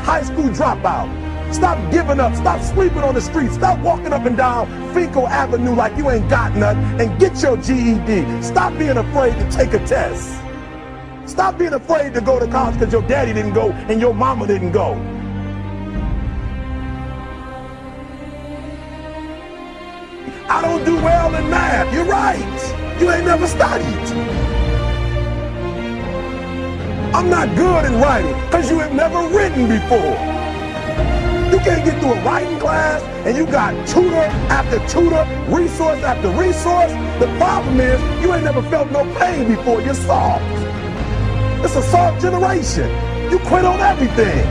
high school dropout. Stop giving up. Stop sleeping on the street. Stop walking up and down Finkel Avenue like you ain't got nothing, and get your GED. Stop being afraid to take a test. Stop being afraid to go to college because your daddy didn't go and your mama didn't go. I don't do well in math. You're right. You ain't never studied. I'm not good in writing because you have never written before. You can't get through a writing class and you got tutor after tutor, resource after resource. The problem is you ain't never felt no pain before. You're soft. It's a soft generation. You quit on everything.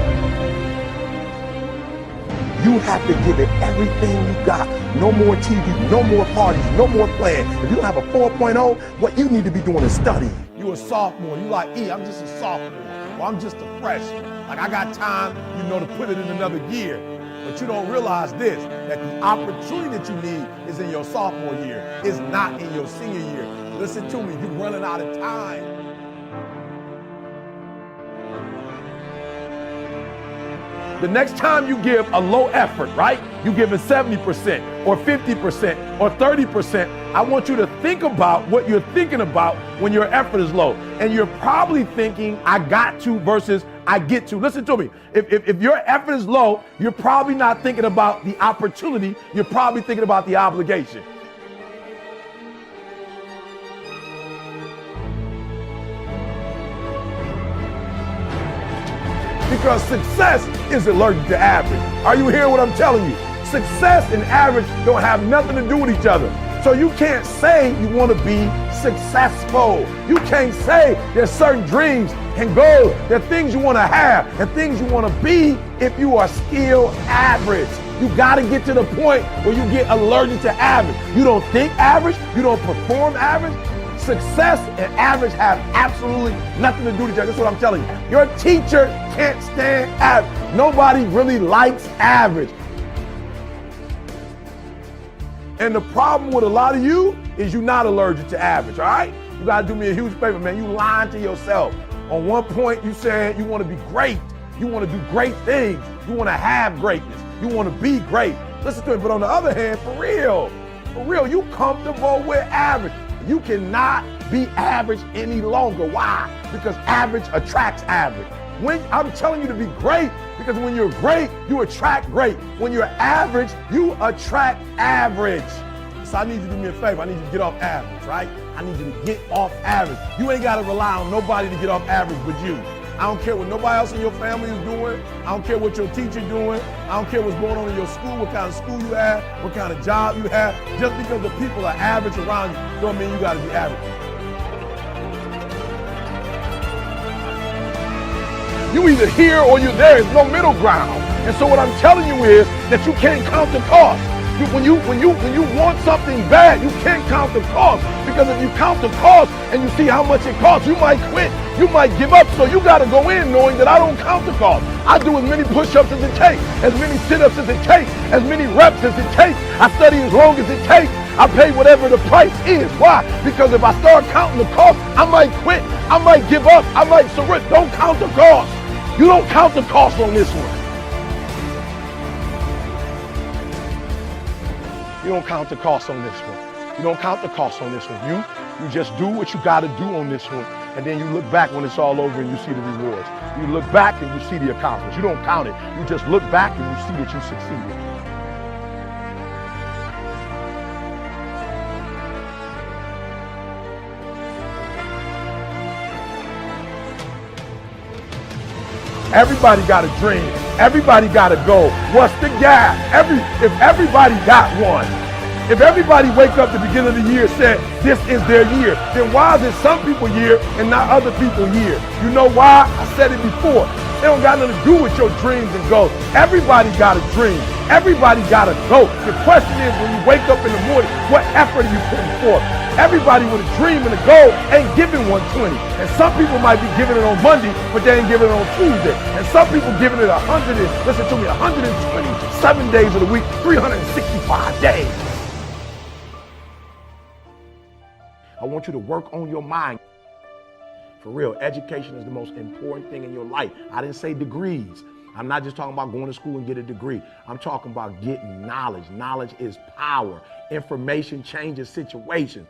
You have to give it everything you got. No more TV, no more parties, no more playing. If you don't have a 4.0, what you need to be doing is studying. You a sophomore, you like, I'm just a sophomore, or I'm just a freshman. Like I got time, to put it in another year. But you don't realize this, that the opportunity that you need is in your sophomore year. It's not in your senior year. Listen to me, you're running out of time. The next time you give a low effort, right? You give it 70% or 50% or 30%. I want you to think about what you're thinking about when your effort is low. And you're probably thinking, I got to versus I get to. Listen to me. If your effort is low, you're probably not thinking about the opportunity. You're probably thinking about the obligation. Because success is allergic to average. Are you hearing what I'm telling you? Success and average don't have nothing to do with each other. So you can't say you want to be successful. You can't say there's certain dreams and goals, there are things you want to have and things you want to be if you are still average. You got to get to the point where you get allergic to average. You don't think average, you don't perform average. Success and average have absolutely nothing to do with each other. That's what I'm telling you. Your teacher can't stand average. Nobody really likes average. And the problem with a lot of you is you're not allergic to average, all right? You got to do me a huge favor, man. You lying to yourself. On one point, you said you want to be great. You want to do great things. You want to have greatness. You want to be great. Listen to me. But on the other hand, for real, you comfortable with average. You cannot be average any longer. Why? Because average attracts average. When I'm telling you to be great, because when you're great, you attract great. When you're average, you attract average. So I need you to do me a favor. I need you to get off average, right? I need you to get off average. You ain't got to rely on nobody to get off average but you. I don't care what nobody else in your family is doing. I don't care what your teacher doing. I don't care what's going on in your school, what kind of school you have, what kind of job you have. Just because the people are average around you don't mean you got to be average. You either here or you're there. There's no middle ground. And so what I'm telling you is that you can't count the cost. When you want something bad, you can't count the cost. Because if you count the cost and you see how much it costs, you might quit. You might give up. So you got to go in knowing that I don't count the cost. I do as many push-ups as it takes, as many sit-ups as it takes, as many reps as it takes. I study as long as it takes. I pay whatever the price is. Why? Because if I start counting the cost, I might quit. I might give up. I might surrender. Don't count the cost. You don't count the cost on this one. You don't count the cost on this one. You don't count the cost on this one. You just do what you got to do on this one. And then you look back when it's all over and you see the rewards. You look back and you see the accomplishments. You don't count it. You just look back and you see that you succeeded. Everybody got a dream. Everybody got a goal. What's the gap? If everybody got one, if everybody wake up at the beginning of the year and said this is their year, then why is it some people's year and not other people's year? You know why? I said it before. It don't got nothing to do with your dreams and goals. Everybody got a dream. Everybody got a goal. The question is, when you wake up in the morning, what effort are you putting forth? Everybody with a dream and a goal ain't giving 120. And some people might be giving it on Monday, but they ain't giving it on Tuesday. And some people giving it 127 days of the week, 365 days. I want you to work on your mind. For real, education is the most important thing in your life. I didn't say degrees. I'm not just talking about going to school and get a degree. I'm talking about getting knowledge. Knowledge is power. Information changes situations.